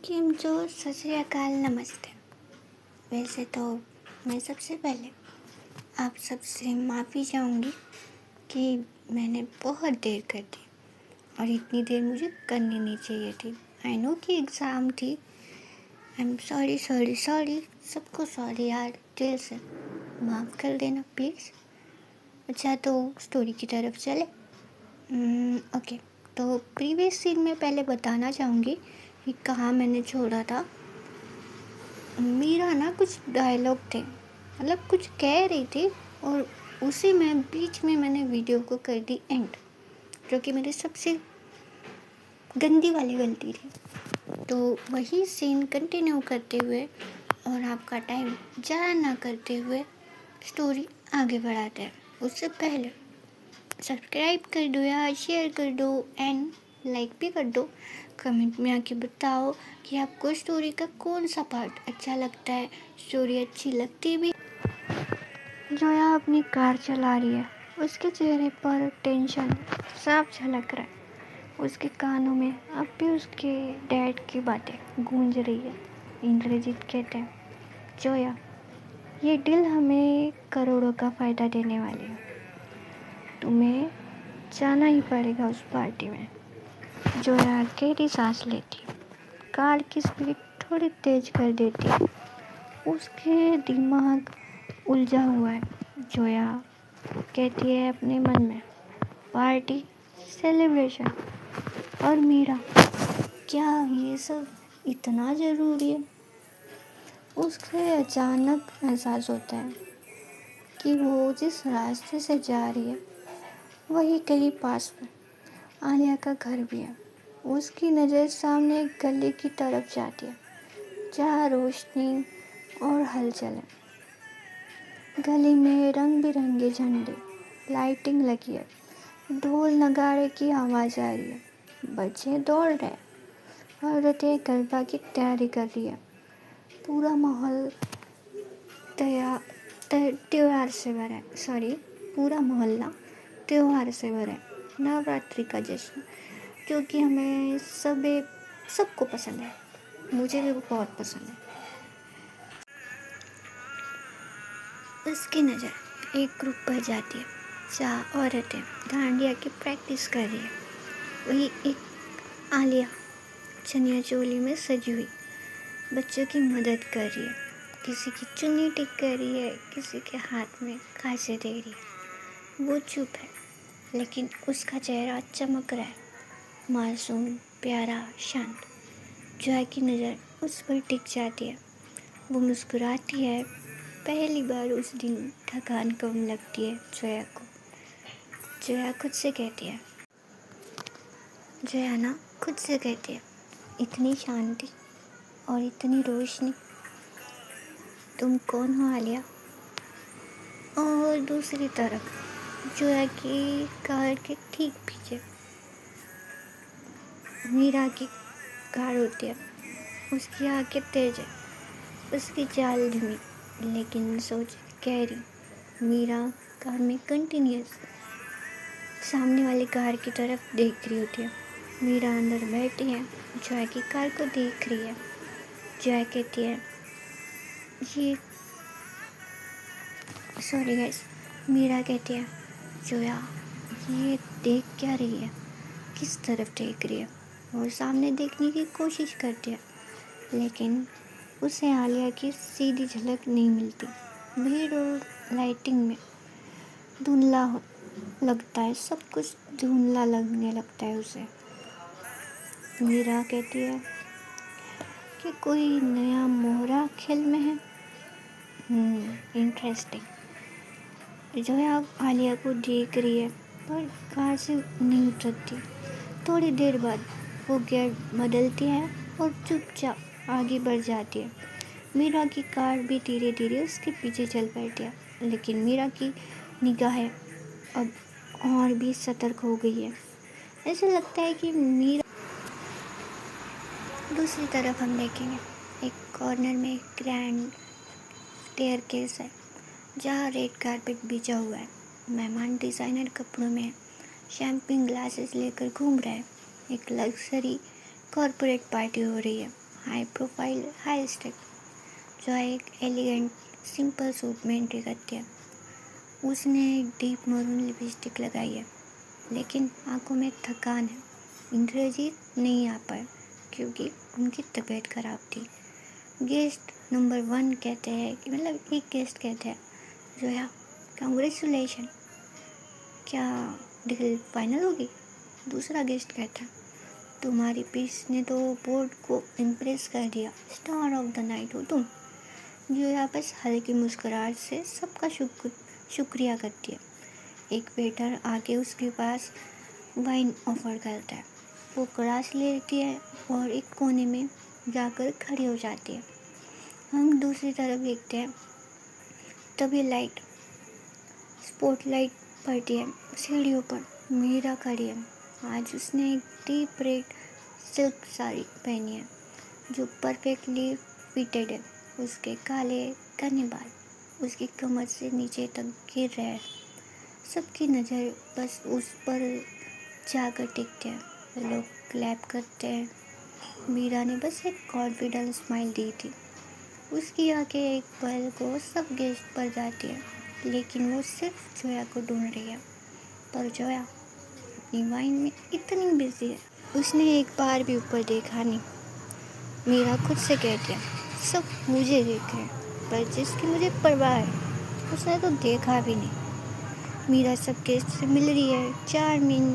केम जो सत श्री अकाल नमस्ते। वैसे तो मैं सबसे पहले आप सबसे माफ़ी चाहूँगी कि मैंने बहुत देर कर दी और इतनी देर मुझे करनी नहीं चाहिए थी। आई नो कि एग्ज़ाम थी। I am sorry sorry sorry, सबको सॉरी यार, दिल से माफ़ कर देना प्लीज़। अच्छा तो स्टोरी की तरफ चले। ओके, तो प्रीवियस सीन में पहले बताना चाहूँगी कि कहाँ मैंने छोड़ा था। मेरा ना कुछ डायलॉग थे, मतलब कुछ कह रही थी और उसी में बीच में मैंने वीडियो को कर दी एंड, जो कि मेरी सबसे गंदी वाली गलती थी। तो वही सीन कंटिन्यू करते हुए और आपका टाइम ज़ाया ना करते हुए स्टोरी आगे बढ़ाते हैं। उससे पहले सब्सक्राइब कर दो या शेयर कर दो एंड लाइक भी कर दो। कमेंट में आके बताओ कि आपको स्टोरी का कौन सा पार्ट अच्छा लगता है। स्टोरी अच्छी लगती भी। जोया अपनी कार चला रही है, उसके चेहरे पर टेंशन साफ झलक रहा है। उसके कानों में अब भी उसके डैड की बातें गूंज रही है। इंद्रजीत कहते हैं, जोया ये डील हमें करोड़ों का फ़ायदा देने वाली है, तुम्हें जाना ही पड़ेगा उस पार्टी में। जोया गहरी सांस लेती, कार की स्पीड थोड़ी तेज कर देती। उसके दिमाग उलझा हुआ है। जोया कहती है अपने मन में, पार्टी, सेलिब्रेशन और मीरा, क्या ये सब इतना ज़रूरी है? उसके अचानक एहसास होता है कि वो जिस रास्ते से जा रही है वही कहीं पास में आलिया का घर भी है। उसकी नज़र सामने एक गली की तरफ जाती है जहाँ रोशनी और हलचल है। गली में रंग बिरंगे झंडे, लाइटिंग लगी है, ढोल नगाड़े की आवाज़ आ रही है, बच्चे दौड़ रहे हैं, औरतें गरबा की तैयारी कर रही है। पूरा माहौल त्योहार से भरा है। पूरा मोहल्ला त्योहार से भरा है। नवरात्रि का जश्न, जो कि हमें सबको पसंद है। मुझे भी बहुत पसंद है। उसकी नज़र एक ग्रुप पर जाती है जहाँ औरतें डांडिया की प्रैक्टिस कर रही है। वही एक आलिया चनिया चोली में सजी हुई बच्चों की मदद कर रही है। किसी की चुन्नी टिक कर रही है, किसी के हाथ में खांसे दे रही है। वो चुप है लेकिन उसका चेहरा चमक रहा है, मासूम, प्यारा, शांत। जोया की नज़र उस पर टिक जाती है। वो मुस्कुराती है। पहली बार उस दिन थकान कम लगती है जोया को। जोया खुद से कहती है, इतनी शांति और इतनी रोशनी, तुम कौन हो आलिया? और दूसरी तरफ जोया की कार के ठीक पीछे मीरा की कार होती है। उसकी आंखें तेज है, उसकी चाल धीमी लेकिन सोच गहरी। मीरा कार में कंटिन्यूस सामने वाली कार की तरफ देख रही होती है। मीरा अंदर बैठी है, जोया की कार को देख रही है। जोया कहती है, मीरा कहती है, जोया ये देख क्या रही है? किस तरफ देख रही है? वो सामने देखने की कोशिश करती है लेकिन उसे आलिया की सीधी झलक नहीं मिलती। भीड़ और लाइटिंग में धुंधला लगता है, सब कुछ धुंधला लगने लगता है उसे। मीरा कहती है कि कोई नया मोहरा खेल में है। इंटरेस्टिंग। जोया आलिया को देख रही है पर कार से नहीं उतरती। थोड़ी देर बाद वो गियर बदलती है और चुपचाप आगे बढ़ जाती है। मीरा की कार भी धीरे धीरे उसके पीछे चल बैठी है, लेकिन मीरा की निगाहें अब और भी सतर्क हो गई है। ऐसा लगता है कि मीरा। दूसरी तरफ हम देखेंगे, एक कॉर्नर में ग्रैंड स्टेयरकेस है जहाँ रेड कारपेट बिछा हुआ है। मेहमान डिज़ाइनर कपड़ों में शैम्पेन ग्लासेस लेकर घूम रहे हैं। एक लग्जरी कॉर्पोरेट पार्टी हो रही है। High profile high step. Zoya एक एलिगेंट सिंपल सूट में एंट्री करती है। उसने एक डीप मरून लिपस्टिक लगाई है, लेकिन आंखों में थकान है। इंद्रजीत नहीं आ पाए क्योंकि उनकी तबीयत खराब थी। गेस्ट नंबर 1 कहते हैं कि मतलब एक गेस्ट कहते हैं, जोया कंग्रेचुलेशन, क्या डील फाइनल होगी? दूसरा गेस्ट कहता है, तुम्हारी पीस ने तो बोर्ड को इम्प्रेस कर दिया, स्टार ऑफ द नाइट हो तुम। जोया बस हल्की मुस्कुराहट से सबका शुक्रिया करती है। एक वेटर आके उसके पास वाइन ऑफर करता है। वो ग्लास लेती है और एक कोने में जाकर खड़ी हो जाती है। हम दूसरी तरफ देखते हैं, तभी लाइट स्पॉटलाइट पड़ती है। सीढ़ियों पर मीरा खड़ी है। आज उसने एक डीप रेड सिल्क साड़ी पहनी है जो परफेक्टली फिटेड है। उसके काले घने बाल उसकी कमर से नीचे तक गिर रहे हैं। सबकी नज़र बस उस पर जाकर टिकते हैं। लोग क्लैप करते हैं। मीरा ने बस एक कॉन्फिडेंस स्माइल दी थी। उसकी आंखें एक पल को सब गेस्ट पर जाती है, लेकिन वो सिर्फ जोया को ढूंढ रही है। पर जोया अपनी वाइन में इतनी बिजी है, उसने एक बार भी ऊपर देखा नहीं। मीरा खुद से कहती है, सब मुझे देख रहे हैं, पर जिसकी मुझे परवाह है उसने तो देखा भी नहीं। मीरा सब गेस्ट से मिल रही है, चार्मिंग।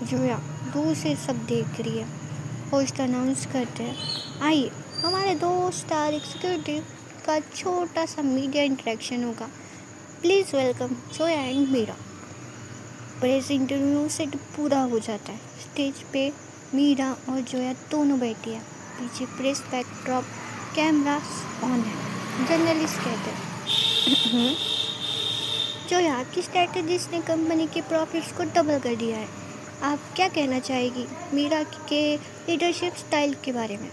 जोया दूर से सब देख रही है। होस्ट अनाउंस करते हैं, आइए, हमारे 2 स्टार एग्जीक्यूटिव का छोटा सा मीडिया इंटरेक्शन होगा। Please welcome Zoya and Meera. Press interview से पूरा हो जाता है। स्टेज पे मीरा और जोया दोनों बैठी है। पीछे प्रेस बैकड्रॉप, कैमरा ऑन है। जर्नलिस्ट कहते हैं, जोया आपकी स्ट्रेटेजिस्ट ने कंपनी के प्रॉफिट्स को डबल कर दिया है। आप क्या कहना चाहेगी मीरा के लीडरशिप स्टाइल के बारे में?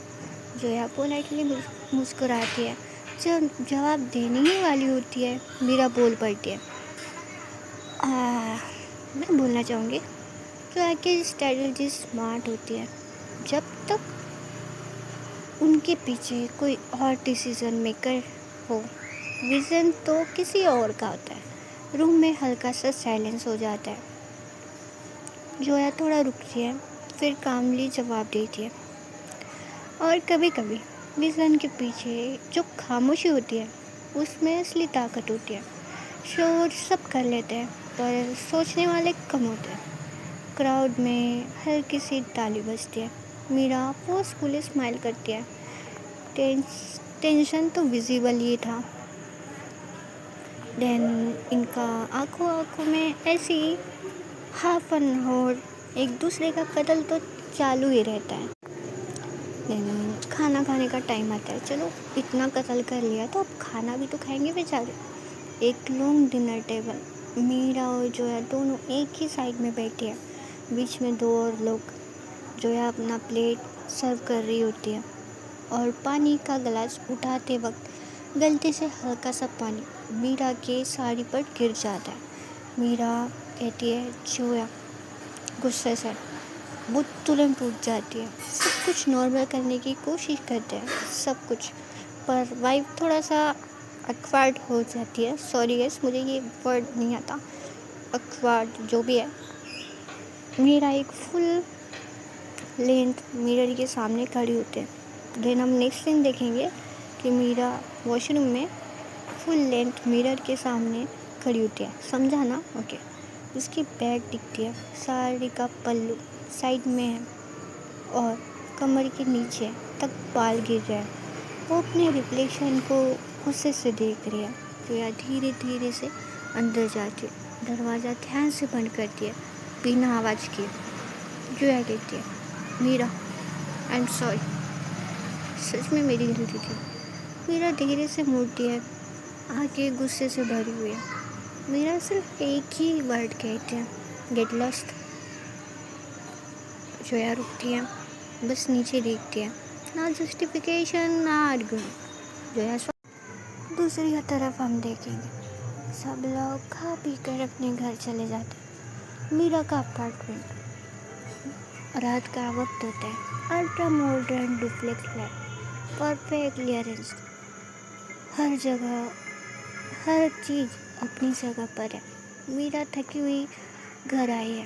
जोया पोलाइटली मुस्कुराती है। जब जवाब देने ही वाली होती है, मीरा बोल पड़ती है, मैं बोलना चाहूँगी जोया की स्ट्रेटजी स्मार्ट होती है जब तक उनके पीछे कोई और डिसीजन मेकर हो। विज़न तो किसी और का होता है। रूम में हल्का सा साइलेंस हो जाता है। जोया थोड़ा रुकती है, फिर कामली जवाब देती है, और कभी कभी विज़न के पीछे जो खामोशी होती है उसमें असली ताकत होती है। शोर सब कर लेते हैं, पर सोचने वाले कम होते हैं। क्राउड में हल्की सी ताली बजती है। मीरा फोर्सफुली स्माइल करती है। टेंशन तो विजिबल ही था। देन इनका आंखों में ऐसी हाफ एन आवर एक दूसरे का कत्ल तो चालू ही रहता है। देन खाना खाने का टाइम आता है। चलो इतना कत्ल कर लिया तो अब खाना भी तो खाएंगे बेचारे। एक लॉन्ग डिनर टेबल। मीरा और जोया दोनों एक ही साइड में बैठी है। बीच में 2 और लोग। जोया अपना प्लेट सर्व कर रही होती है और पानी का गिलास उठाते वक्त गलती से हल्का सा पानी मीरा के साड़ी पर गिर जाता है। मीरा कहती है, जोया गुस्से से। वो तुरंत उठ जाती है। सब कुछ नॉर्मल करने की कोशिश करते हैं, सब कुछ, पर वाइब थोड़ा सा अक्वार्ड हो जाती है। सॉरी गाइस, मुझे ये वर्ड नहीं आता, अक्वार्ड जो भी है। मीरा एक फुल लेंथ मिरर के सामने खड़ी होती है। देन हम नेक्स्ट सीन देखेंगे कि मीरा वॉशरूम में फुल लेंथ मिरर के सामने खड़ी होती है। समझा ना? ओके। उसकी बैग दिखती है। साड़ी का पल्लू साइड में है और कमर के नीचे तक बाल गिर रहे हैं। वो अपने रिफ्लेक्शन को गुस्से से देख रही है। जोया धीरे धीरे से अंदर जाती है। दरवाज़ा ध्यान से बंद करती है बिना आवाज़ किए। जोया कहती है, मीरा आई एम सॉरी, सच में मेरी गलती थी। मीरा धीरे से मुड़ती है, आंखें गुस्से से भरी हुई है। मीरा सिर्फ एक ही वर्ड कहती है, गेट लॉस्ट। जोया रुकती है, बस नीचे देखती है, ना जस्टिफिकेशन ना आर्गुमेंट। जोया दूसरी तरफ हम देखेंगे, सब लोग खा पी कर अपने घर चले जाते हैं। मीरा का अपार्टमेंट रात का वक्त होता है, ultra modern duplex light, perfectly arrange, हर जगह हर चीज़ अपनी जगह पर है। मीरा थकी हुई घर आई है,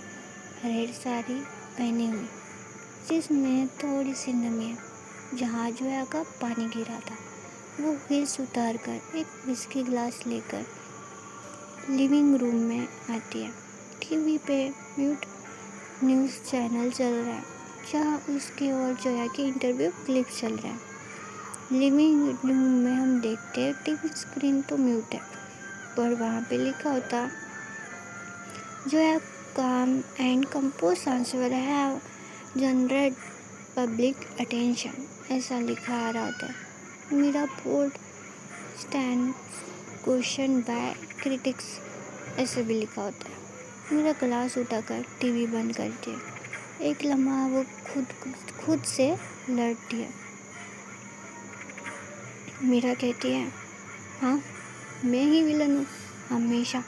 रेड साड़ी पहनी हुई जिसमें थोड़ी सी नमी है। जहाँ जोया का पानी गिरा था, वो हिल्स उतार कर एक विस्की ग्लास लेकर लिविंग रूम में आती है। टीवी पे म्यूट न्यूज़ चैनल चल रहा है, जहाँ उसकी और जोया की इंटरव्यू क्लिप चल रहा है। लिविंग रूम में हम देखते हैं टीवी स्क्रीन तो म्यूट है, पर वहाँ पे लिखा होता जोया काम and compose answer have generate public attention, ऐसा लिखा आ रहा होता है। मेरा board stand question by critics, ऐसे भी लिखा होता है। मेरा ग्लास उठाकर टीवी बंद कर दिया। एक लम्हा वो खुद से लड़ती है। मीरा कहती है, हाँ मैं ही विलन हूँ हमेशा।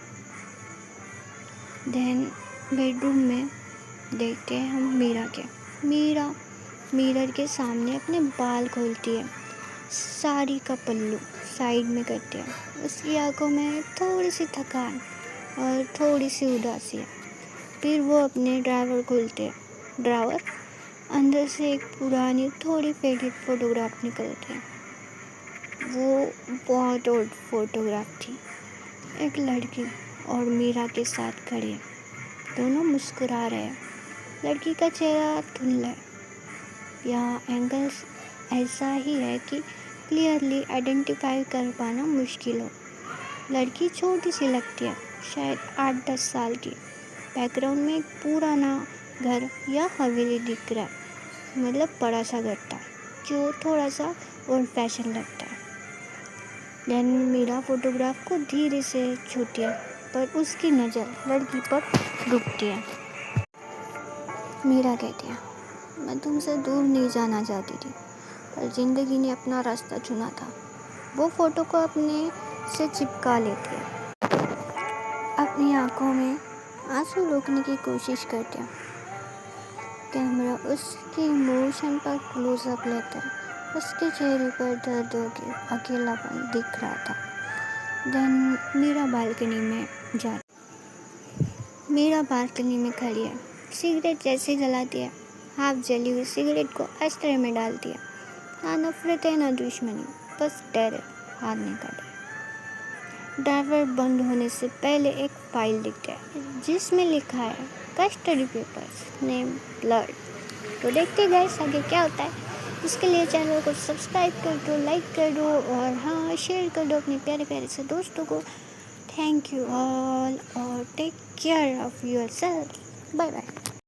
देन बेडरूम में देखते हैं हम मीरा के। मीरा मिरर के सामने अपने बाल खोलती है, साड़ी का पल्लू साइड में करती है। उसकी आंखों में थोड़ी सी थकान और थोड़ी सी उदासी है। फिर वो अपने ड्रावर खोलते हैं। ड्रावर अंदर से एक पुरानी थोड़ी फेडेड फोटोग्राफ निकलती है। वो बहुत ओल्ड फोटोग्राफ थी। एक लड़की और मीरा के साथ खड़ी है, दोनों मुस्कुरा रहे हैं। लड़की का चेहरा धुंधला है, यहाँ एंगल्स ऐसा ही है कि क्लियरली आइडेंटिफाई कर पाना मुश्किल हो। लड़की छोटी सी लगती है, शायद 8-10 साल की। बैकग्राउंड में एक पुराना घर या हवेली दिख रहा है, मतलब बड़ा सा घर था जो थोड़ा सा ओल्ड फैशन लगता है। देन मीरा फोटोग्राफ को धीरे से छूती है, पर उसकी नज़र लड़की पर रुकती है। मीरा कहती है, मैं तुमसे दूर नहीं जाना चाहती थी, पर ज़िंदगी ने अपना रास्ता चुना था। वो फ़ोटो को अपने से चिपका लेती है, अपनी आंखों में आंसू रोकने की कोशिश करती है। कैमरा उसके इमोशन पर क्लोजअप लेता है। उसके चेहरे पर दर्द और अकेलापन दिख रहा था। देन मीरा बालकनी में खड़ी है, सिगरेट जैसे जलाती है। हाफ जली हुई सिगरेट को अस्ट्रे में डालती है। ना नफरत है ना दुश्मनी, बस डर है, हारने का डर। ड्राइवर बंद होने से पहले एक फाइल दिखता है जिसमें लिखा है कस्टडी पेपर्स, नेम ब्लड। तो देखते गाइस आगे क्या होता है। इसके लिए चैनल को सब्सक्राइब कर दो, लाइक कर दो और हाँ शेयर कर दो अपने प्यारे प्यारे से दोस्तों को। थैंक यू ऑल और take care of yourself. Bye bye.